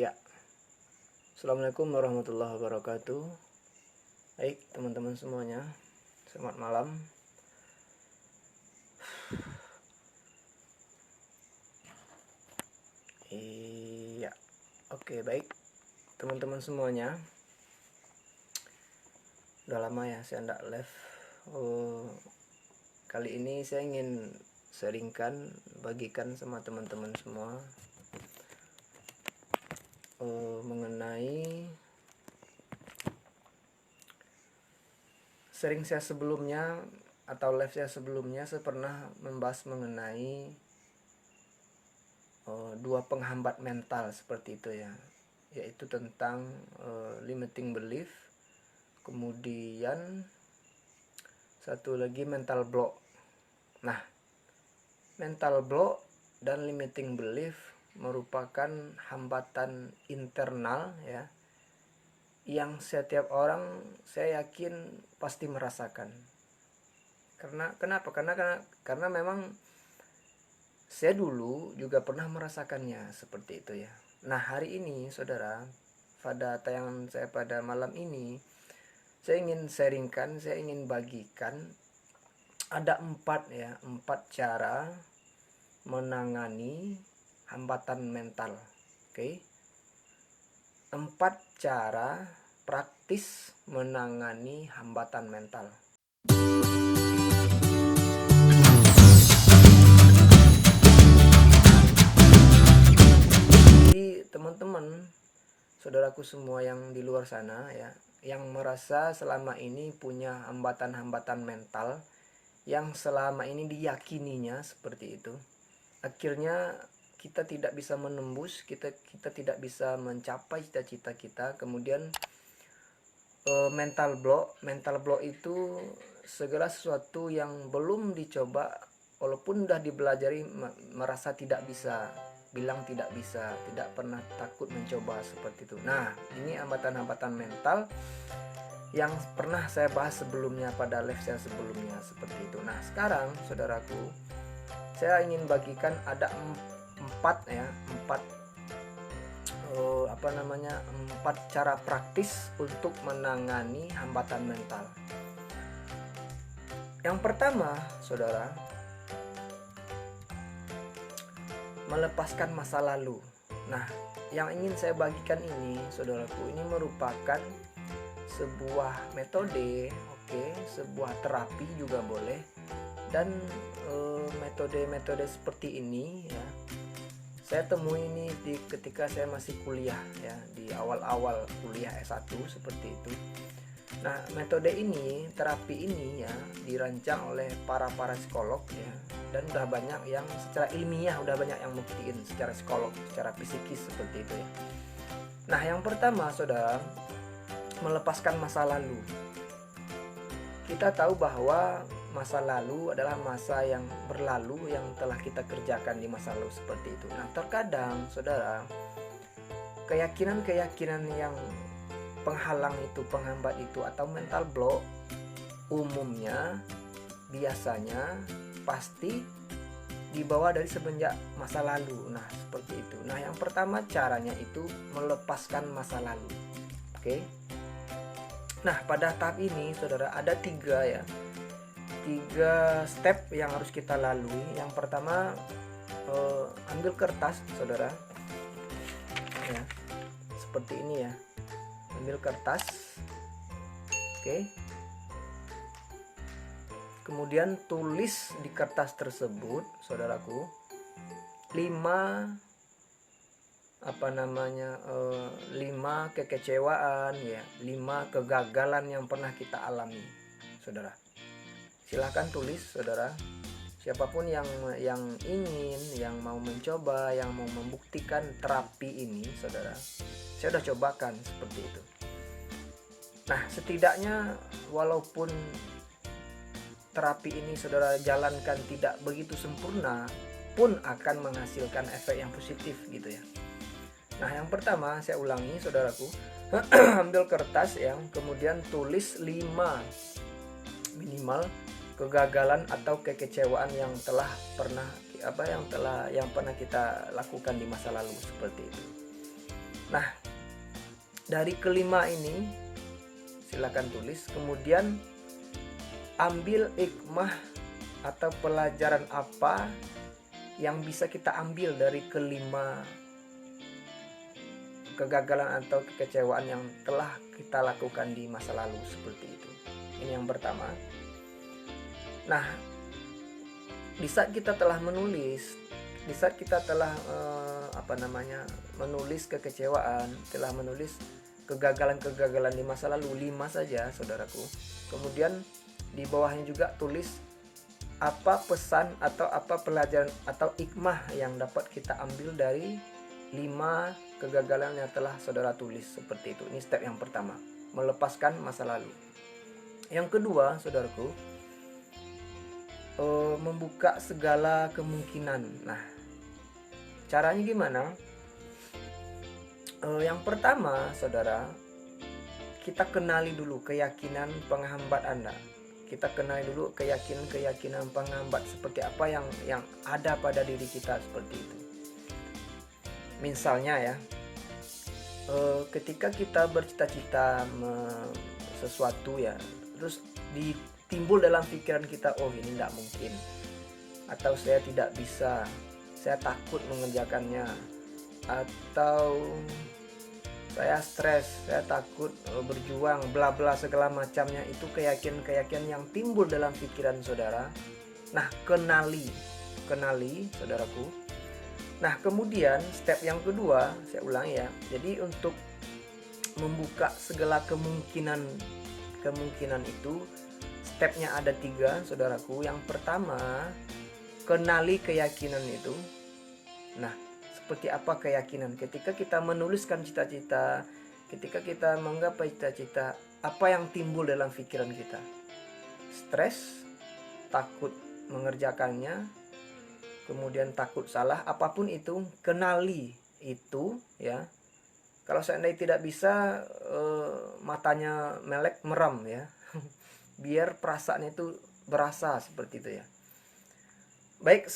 Ya, Assalamualaikum warahmatullahi wabarakatuh. Baik teman-teman semuanya, selamat malam. Iya, oke, baik teman-teman semuanya. Udah lama ya saya nggak live. Kali ini saya ingin sharingkan, bagikan sama teman-teman semua mengenai sharing saya sebelumnya atau live saya sebelumnya. Saya pernah membahas mengenai dua penghambat mental seperti itu ya, yaitu tentang limiting belief, kemudian satu lagi mental block. Nah, mental block dan limiting belief merupakan hambatan internal ya, yang setiap orang saya yakin pasti merasakan. Kenapa? Karena memang saya dulu juga pernah merasakannya seperti itu ya. Nah, hari ini saudara, pada tayangan saya pada malam ini, saya ingin sharingkan, saya ingin bagikan ada empat cara menangani hambatan mental. Oke. 4 cara praktis menangani hambatan mental. Jadi teman-teman, saudaraku semua yang di luar sana ya, yang merasa selama ini punya hambatan-hambatan mental yang selama ini diyakininya seperti itu, akhirnya kita tidak bisa menembus, kita tidak bisa mencapai cita-cita kita. Kemudian mental block itu segala sesuatu yang belum dicoba, walaupun udah dipelajari, merasa tidak bisa, bilang tidak bisa, tidak pernah, takut mencoba seperti itu. Nah, ini hambatan-hambatan mental yang pernah saya bahas sebelumnya pada live saya sebelumnya seperti itu. Nah, sekarang saudaraku, saya ingin bagikan ada empat cara praktis untuk menangani hambatan mental. Yang pertama, saudara, melepaskan masa lalu. Nah, yang ingin saya bagikan ini, saudaraku, ini merupakan sebuah metode, sebuah terapi juga boleh, dan metode-metode seperti ini ya, saya temui ini ketika saya masih kuliah ya, di awal-awal kuliah S1 seperti itu. Nah, metode ini, terapi ini ya, dirancang oleh para psikolog ya, dan udah banyak yang secara ilmiah, udah banyak yang membuktikan secara psikolog, secara psikis seperti itu ya. Nah, yang pertama, saudara, melepaskan masa lalu. Kita tahu bahwa masa lalu adalah masa yang berlalu, yang telah kita kerjakan di masa lalu seperti itu. Nah, terkadang saudara, keyakinan-keyakinan yang penghalang itu, penghambat itu, atau mental block, umumnya biasanya pasti dibawa dari semenjak masa lalu. Nah, seperti itu. Nah, yang pertama caranya itu melepaskan masa lalu. Oke. Nah, pada tahap ini saudara ada tiga step yang harus kita lalui. Yang pertama, ambil kertas saudara ya, seperti ini ya, ambil kertas. Oke. Kemudian tulis di kertas tersebut, saudaraku, 5 kekecewaan ya, 5 kegagalan yang pernah kita alami, saudara. Silahkan tulis, saudara. Siapapun yang ingin, yang mau mencoba, yang mau membuktikan terapi ini, saudara, saya udah cobakan seperti itu. Nah, setidaknya walaupun terapi ini saudara jalankan tidak begitu sempurna, pun akan menghasilkan efek yang positif gitu ya. Nah, yang pertama saya ulangi, saudaraku, ambil kertas ya, kemudian tulis 5 minimal kegagalan atau kekecewaan yang pernah kita lakukan di masa lalu seperti itu. Nah, dari kelima ini silakan tulis, kemudian ambil hikmah atau pelajaran apa yang bisa kita ambil dari kelima kegagalan atau kekecewaan yang telah kita lakukan di masa lalu, seperti itu. Ini yang pertama. Nah, di saat kita telah menulis, di saat kita telah menulis kekecewaan, telah menulis kegagalan-kegagalan di masa lalu, 5 saja saudaraku. Kemudian di bawahnya juga tulis apa pesan atau apa pelajaran atau hikmah yang dapat kita ambil dari 5 kegagalan yang telah saudara tulis, seperti itu. Ini step yang pertama, melepaskan masa lalu. Yang kedua, saudaraku, membuka segala kemungkinan. Nah, caranya gimana? Yang pertama, saudara, kita kenali dulu keyakinan penghambat Anda. Kita kenali dulu keyakinan penghambat seperti apa yang ada pada diri kita, seperti itu. Misalnya ya, ketika kita bercita-cita sesuatu ya, terus timbul dalam pikiran kita, oh ini tidak mungkin, atau saya tidak bisa, saya takut mengerjakannya, atau saya stres, saya takut berjuang, bla bla segala macamnya. Itu keyakinan yang timbul dalam pikiran saudara. Nah, kenali saudaraku. Nah, kemudian step yang kedua, saya ulangi ya. Jadi untuk membuka segala kemungkinan itu, stepnya ada 3 saudaraku. Yang pertama, kenali keyakinan itu. Nah, seperti apa keyakinan ketika kita menuliskan cita-cita, ketika kita menggapai cita-cita, apa yang timbul dalam pikiran kita? Stres, takut mengerjakannya, kemudian takut salah, apapun itu, kenali itu ya. Kalau seandainya tidak bisa, matanya melek, merem ya. Biar perasaan itu berasa, seperti itu ya. Baik,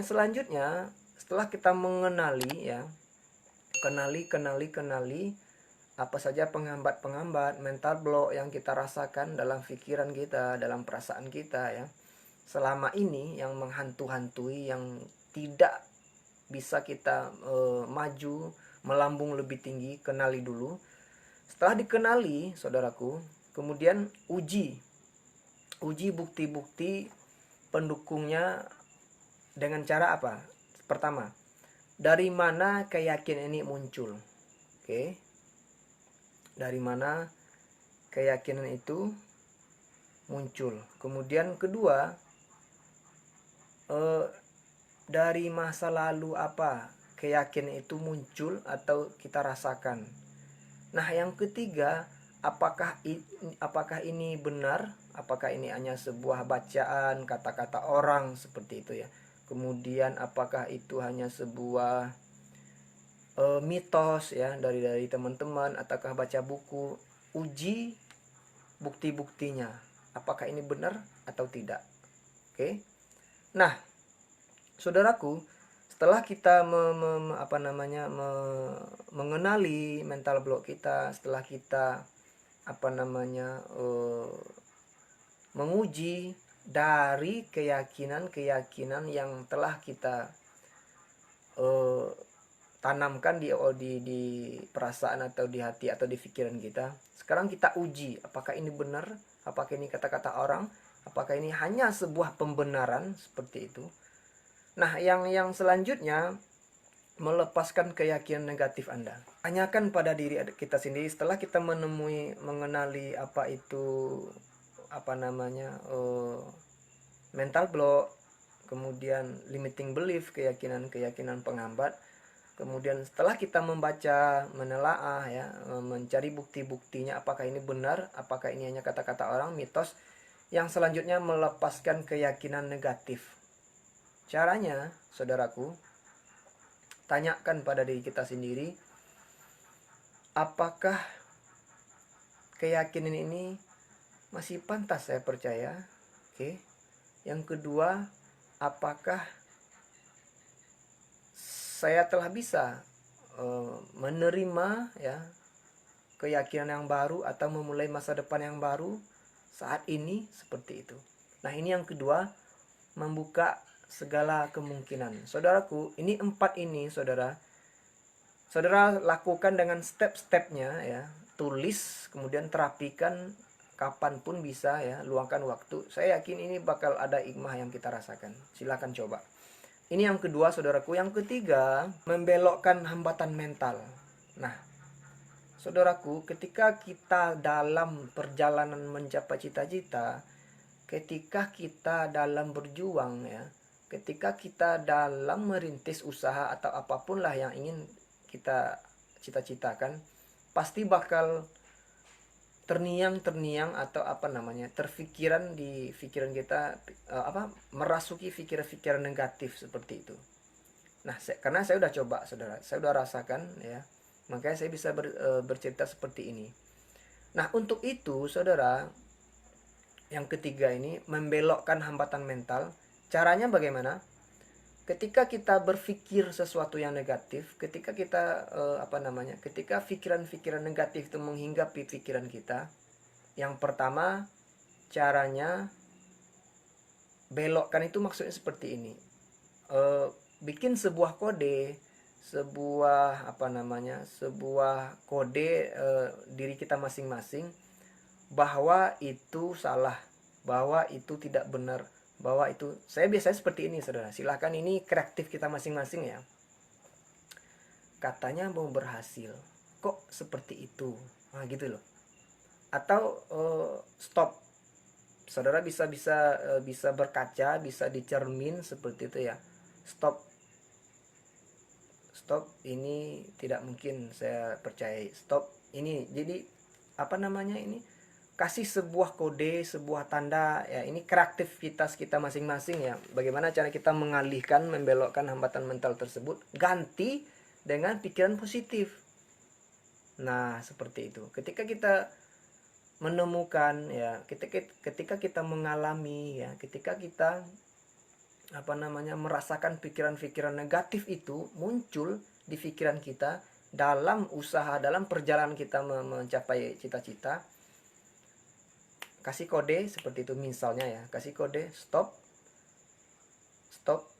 selanjutnya, setelah kita mengenali ya, kenali apa saja penghambat mental block yang kita rasakan dalam pikiran kita, dalam perasaan kita ya, selama ini yang menghantu-hantui, yang tidak bisa kita maju, melambung lebih tinggi. Kenali dulu. Setelah dikenali, saudaraku, kemudian uji bukti-bukti pendukungnya dengan cara apa? Pertama, dari mana keyakinan ini muncul? Oke. Dari mana keyakinan itu muncul? Kemudian kedua, dari masa lalu apa keyakinan itu muncul atau kita rasakan? Nah, yang ketiga, apakah ini benar? Apakah ini hanya sebuah bacaan, kata-kata orang, seperti itu ya? Kemudian apakah itu hanya sebuah mitos ya dari teman-teman, ataukah baca buku? Uji bukti-buktinya, apakah ini benar atau tidak? Oke. Nah, saudaraku, setelah kita mengenali mental block kita, setelah kita menguji dari keyakinan yang telah kita tanamkan di perasaan atau di hati atau di pikiran kita. Sekarang kita uji apakah ini benar, apakah ini kata-kata orang, apakah ini hanya sebuah pembenaran, seperti itu. Nah, yang selanjutnya, melepaskan keyakinan negatif Anda. Tanyakan pada diri kita sendiri setelah kita mengenali apa itu mental block, kemudian limiting belief, keyakinan penghambat. Kemudian setelah kita membaca, menelaah ya, mencari bukti-buktinya, apakah ini benar, apakah ini hanya kata-kata orang, mitos. Yang selanjutnya, melepaskan keyakinan negatif. Caranya, saudaraku, tanyakan pada diri kita sendiri, apakah keyakinan ini masih pantas saya percaya? Oke. Yang kedua, apakah saya telah bisa menerima ya keyakinan yang baru atau memulai masa depan yang baru saat ini seperti itu. Nah, ini yang kedua, membuka segala kemungkinan. Saudaraku, ini 4 ini saudara lakukan dengan step-stepnya ya. Tulis, kemudian terapikan kapanpun bisa ya, luangkan waktu. Saya yakin ini bakal ada hikmah yang kita rasakan. Silakan coba. Ini yang kedua saudaraku. Yang ketiga, membelokkan hambatan mental. Nah, saudaraku, ketika kita dalam perjalanan mencapai cita-cita, ketika kita dalam berjuang ya, ketika kita dalam merintis usaha atau apapun lah yang ingin kita cita-citakan, pasti bakal terniang atau terfikiran di pikiran kita, merasuki pikiran-pikiran negatif seperti itu. Nah, karena saya udah coba saudara, saya udah rasakan ya, makanya saya bisa bercerita seperti ini. Nah, untuk itu saudara, yang ketiga ini membelokkan hambatan mental. Caranya bagaimana? Ketika kita berpikir sesuatu yang negatif, ketika kita ketika pikiran-pikiran negatif itu menghinggapi pikiran kita, yang pertama caranya belokkan itu maksudnya seperti ini. Bikin sebuah kode, sebuah kode diri kita masing-masing bahwa itu salah, bahwa itu tidak benar, bahwa itu, saya biasanya seperti ini saudara. Silahkan, ini kreatif kita masing-masing ya. Katanya mau berhasil, kok seperti itu, nah gitu loh. Atau stop, saudara bisa berkaca, bisa dicermin seperti itu ya. Stop, ini tidak mungkin saya percaya. Stop, ini jadi ini kasih sebuah kode, sebuah tanda ya. Ini kreativitas kita masing-masing ya. Bagaimana cara kita mengalihkan, membelokkan hambatan mental tersebut, ganti dengan pikiran positif. Nah, seperti itu. Ketika kita menemukan ya, ketika kita mengalami ya, ketika kita merasakan pikiran-pikiran negatif itu muncul di pikiran kita dalam usaha, dalam perjalanan kita mencapai cita-cita, kasih kode seperti itu misalnya ya, kasih kode stop.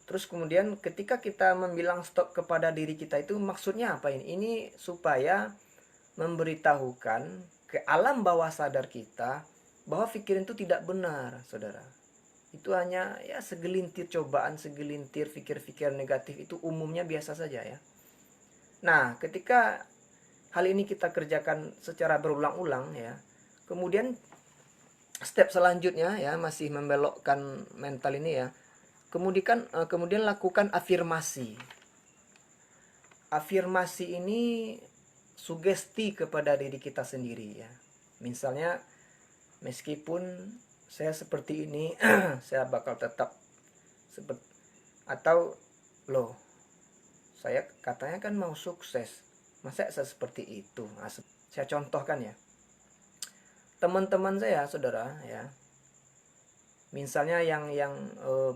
Terus kemudian ketika kita membilang stop kepada diri kita itu maksudnya apa ini? Ini supaya memberitahukan ke alam bawah sadar kita bahwa pikiran itu tidak benar, saudara. Itu hanya ya segelintir cobaan, segelintir pikir-pikiran negatif, itu umumnya biasa saja ya. Nah, ketika hal ini kita kerjakan secara berulang-ulang ya, kemudian step selanjutnya ya, masih membelokkan mental ini ya, kemudian lakukan afirmasi. Afirmasi ini sugesti kepada diri kita sendiri ya. Misalnya, meskipun saya seperti ini, saya bakal tetap seperti, atau loh, saya katanya kan mau sukses, masa saya seperti itu. Nah, saya contohkan ya, teman-teman saya saudara ya, misalnya yang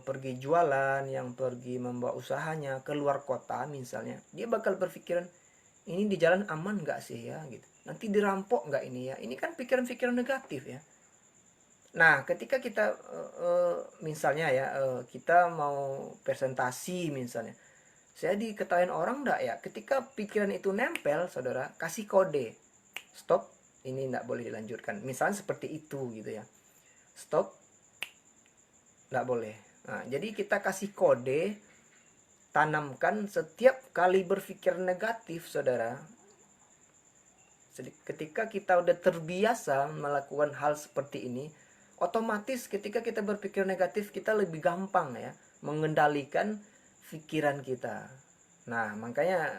pergi jualan, yang pergi membawa usahanya keluar kota misalnya, dia bakal berpikiran, ini di jalan aman nggak sih ya gitu, nanti dirampok nggak ini ya. Ini kan pikiran-pikiran negatif ya. Nah, ketika kita misalnya ya, kita mau presentasi misalnya, saya diketahui orang enggak ya, ketika pikiran itu nempel saudara, kasih kode stop, ini enggak boleh dilanjutkan, misalnya seperti itu gitu ya. Stop, enggak boleh. Nah, jadi kita kasih kode, tanamkan setiap kali berpikir negatif saudara. Ketika kita udah terbiasa melakukan hal seperti ini, otomatis ketika kita berpikir negatif, kita lebih gampang ya mengendalikan pikiran kita. Nah, makanya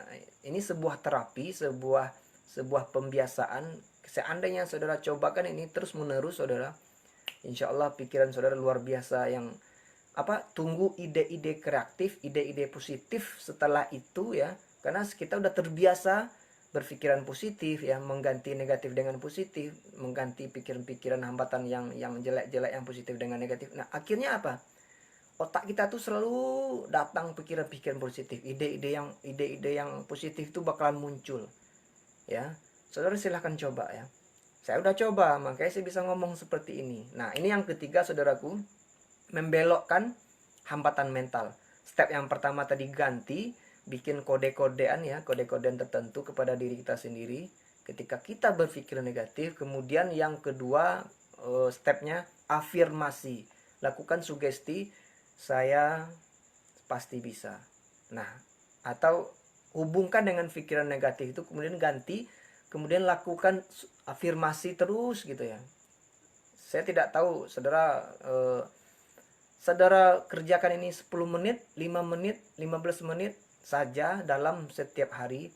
ini sebuah terapi, sebuah pembiasaan. Seandainya saudara cobakan ini terus menerus saudara, insya Allah pikiran saudara luar biasa. Yang tunggu ide-ide kreatif, ide-ide positif setelah itu ya, karena kita udah terbiasa berpikiran positif ya, mengganti negatif dengan positif, mengganti pikiran-pikiran hambatan yang jelek-jelek yang positif dengan negatif. Nah, akhirnya apa? otak kita tuh selalu datang pikiran-pikiran positif, ide-ide yang positif itu bakalan muncul. Ya, saudara silahkan coba ya. Saya udah coba, makanya saya bisa ngomong seperti ini. Nah, ini yang ketiga saudaraku, membelokkan hambatan mental. Step yang pertama tadi ganti, bikin kode-kodean ya, kode-kodean tertentu kepada diri kita sendiri ketika kita berpikir negatif. Kemudian yang kedua, stepnya afirmasi. Lakukan sugesti, saya pasti bisa. Nah, atau hubungkan dengan pikiran negatif itu, kemudian ganti, kemudian lakukan afirmasi terus gitu ya. Saya tidak tahu saudara kerjakan ini 10 menit, 5 menit, 15 menit saja dalam setiap hari.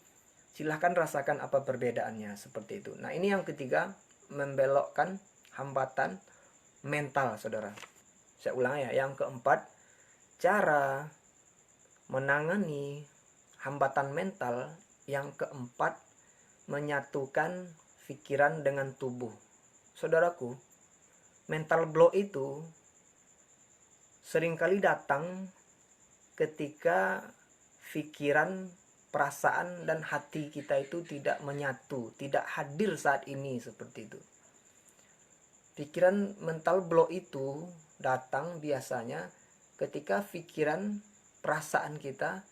Silahkan rasakan apa perbedaannya seperti itu. Nah, ini yang ketiga, membelokkan hambatan mental, saudara. Saya ulang ya. Yang keempat, cara menangani hambatan mental. Yang keempat, menyatukan pikiran dengan tubuh. Saudaraku, mental block itu seringkali datang ketika pikiran, perasaan, dan hati kita itu tidak menyatu, tidak hadir saat ini seperti itu. Pikiran mental block itu datang biasanya ketika pikiran, perasaan kita,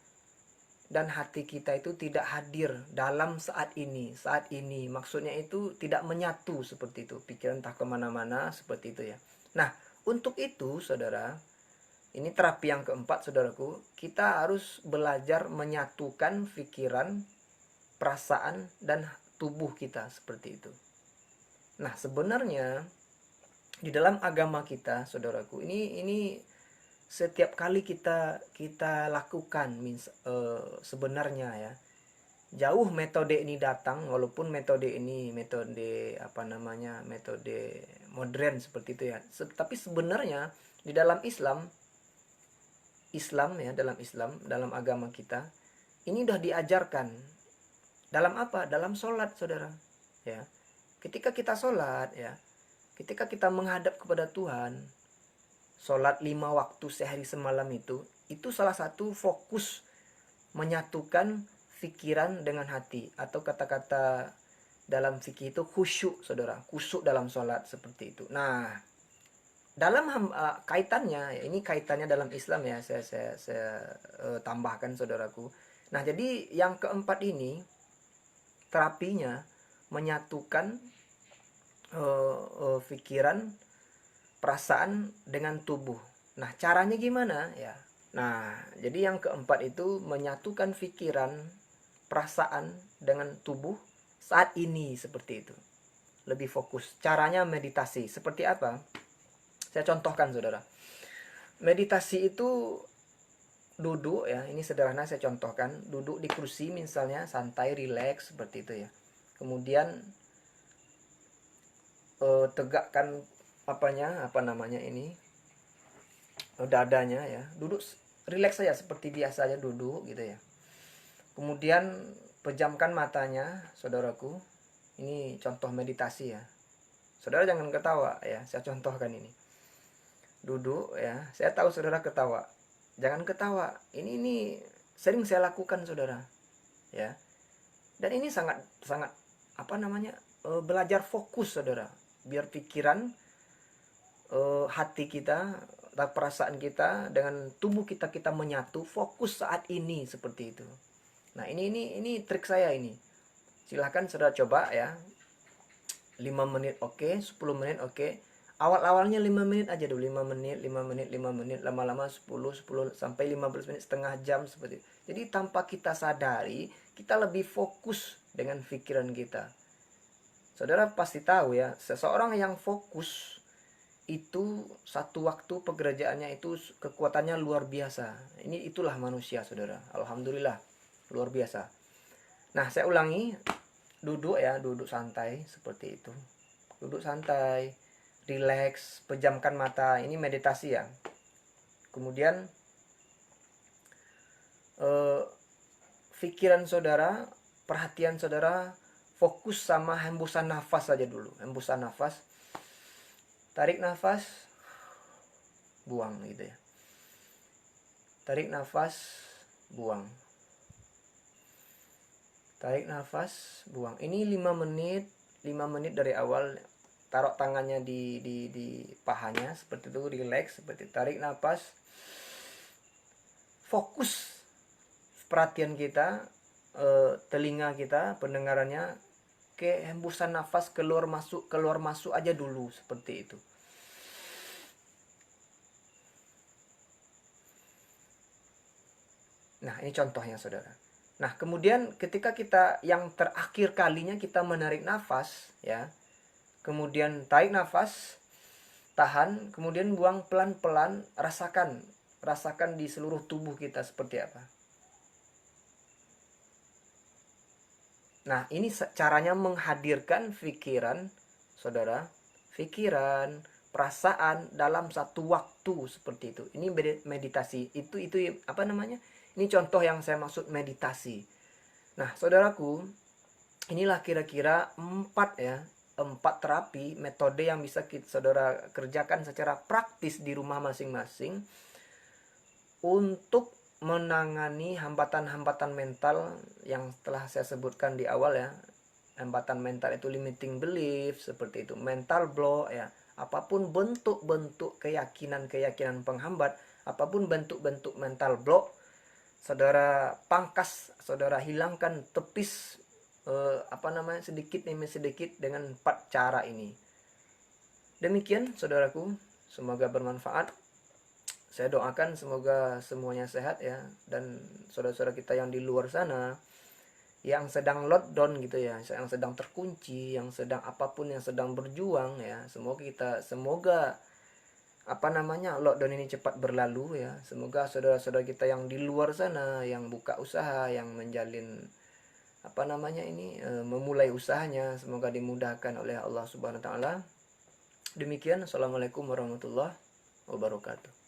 dan hati kita itu tidak hadir dalam saat ini. Saat ini maksudnya itu tidak menyatu seperti itu. Pikiran entah kemana-mana seperti itu ya. Nah, untuk itu saudara, ini terapi yang keempat saudaraku, kita harus belajar menyatukan pikiran, perasaan, dan tubuh kita seperti itu. Nah, sebenarnya di dalam agama kita saudaraku, ini setiap kali kita lakukan sebenarnya ya. Jauh metode ini datang, walaupun metode ini metode modern seperti itu ya. Tapi sebenarnya di dalam Islam ya, dalam agama kita ini udah diajarkan. Dalam apa? Dalam sholat, saudara. Ya, ketika kita sholat ya, ketika kita menghadap kepada Tuhan, sholat 5 waktu sehari semalam itu salah satu fokus menyatukan pikiran dengan hati, atau kata-kata dalam fikih itu khusyuk, saudara. Khusyuk dalam sholat seperti itu. Nah, dalam kaitannya, ini kaitannya dalam Islam ya, saya tambahkan saudaraku. Nah, jadi yang keempat ini terapinya menyatukan pikiran, perasaan dengan tubuh. Nah, caranya gimana ya? Nah, jadi yang keempat itu menyatukan pikiran, perasaan dengan tubuh saat ini seperti itu. Lebih fokus. Caranya meditasi. Seperti apa? Saya contohkan saudara. Meditasi itu duduk ya, ini sederhana saya contohkan. Duduk di kursi misalnya, santai, rileks seperti itu ya. Kemudian tegakkan dadanya ya. Duduk rileks saja seperti biasa aja duduk gitu ya. Kemudian pejamkan matanya, saudaraku. Ini contoh meditasi ya. Saudara jangan ketawa ya, saya contohkan ini. Duduk ya, saya tahu saudara ketawa, jangan ketawa, ini sering saya lakukan saudara ya, dan ini sangat belajar fokus saudara, biar pikiran, hati kita, perasaan kita dengan tubuh kita menyatu, fokus saat ini seperti itu. Nah, ini trik saya ini, silahkan saudara coba ya. 5 menit oke, 10 menit oke. Awalnya 5 menit aja dulu, 5 menit, lama-lama 10 sampai 15 menit, setengah jam seperti itu. Jadi tanpa kita sadari, kita lebih fokus dengan pikiran kita. Saudara pasti tahu ya, seseorang yang fokus itu satu waktu pekerjaannya itu kekuatannya luar biasa. Itulah manusia saudara, alhamdulillah luar biasa. Nah, saya ulangi, duduk ya, duduk santai seperti itu. Duduk santai, rileks, pejamkan mata, ini meditasi ya. Kemudian pikiran saudara, perhatian saudara fokus sama hembusan nafas saja dulu. Hembusan nafas, tarik nafas, buang gitu ya. Tarik nafas, buang. Tarik nafas, buang. Ini 5 menit, 5 menit dari awal. Taruh tangannya di pahanya seperti itu, relax seperti tarik nafas. Fokus perhatian kita, telinga kita, pendengarannya ke hembusan nafas keluar masuk aja dulu seperti itu. Nah, ini contohnya saudara. Nah, kemudian ketika kita yang terakhir kalinya kita menarik nafas, ya, kemudian tarik nafas, tahan, kemudian buang pelan-pelan, rasakan di seluruh tubuh kita seperti apa. Nah, ini caranya menghadirkan pikiran, saudara, pikiran, perasaan dalam satu waktu seperti itu. Ini meditasi. Itu apa namanya? Ini contoh yang saya maksud meditasi. Nah, saudaraku, inilah kira-kira 4 terapi metode yang bisa saudara kerjakan secara praktis di rumah masing-masing untuk menangani hambatan-hambatan mental yang telah saya sebutkan di awal ya. Hambatan mental itu limiting belief seperti itu, mental block ya. Apapun bentuk-bentuk keyakinan penghambat, apapun bentuk-bentuk mental block, saudara pangkas, saudara hilangkan, tepis sedikit demi sedikit dengan 4 cara ini. Demikian saudaraku, semoga bermanfaat. Saya doakan semoga semuanya sehat ya, dan saudara-saudara kita yang di luar sana yang sedang lockdown gitu ya, yang sedang terkunci, yang sedang apapun yang sedang berjuang ya, semoga lockdown ini cepat berlalu ya. Semoga saudara-saudara kita yang di luar sana yang buka usaha, yang menjalin memulai usahanya, semoga dimudahkan oleh Allah Subhanahu wa taala. Demikian, assalamualaikum warahmatullahi wabarakatuh.